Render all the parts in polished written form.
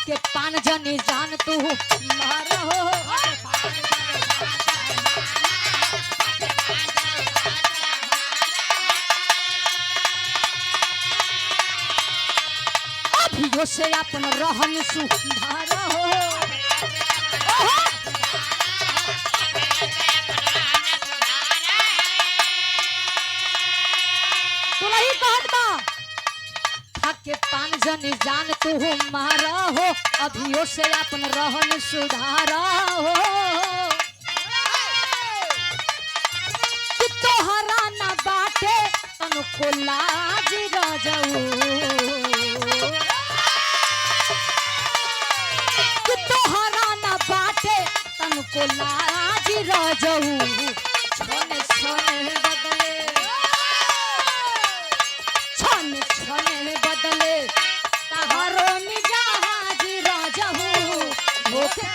के पान जनी जान तू मारो अभियो से अपन रहन सुधारो तुलही कहत बा के पान जनी जान तू मारा हो अभियो से अपन रहन सुधारा हो कि तोहरा ना बाटे तनको लाज रजऊ कि तोहरा ना बाटे तनको लाज रजऊ छोने छोने बदले छोने छोने बदले तहारो मिजाज राजहू होके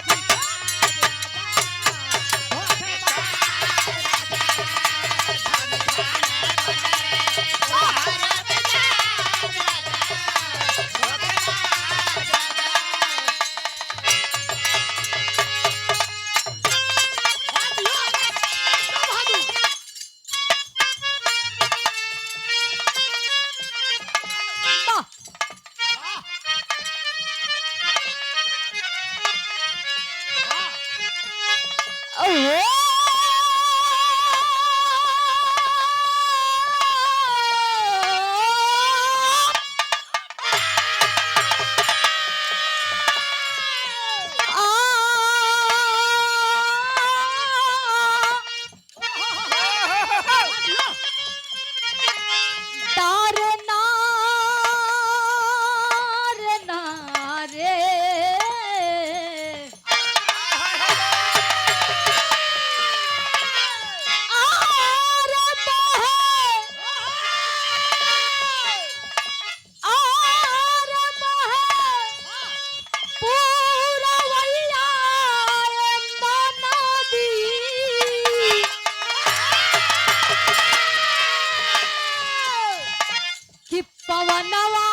पवनवा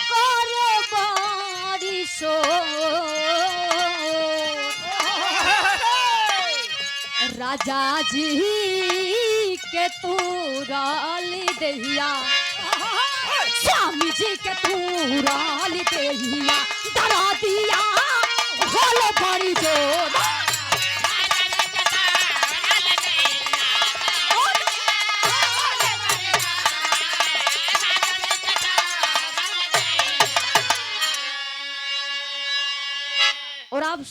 करे बारी सो राजा जी के तू राली दहिया स्वामी जी के तू राली दहिया डरा दिया होल बड़ी जोर और आप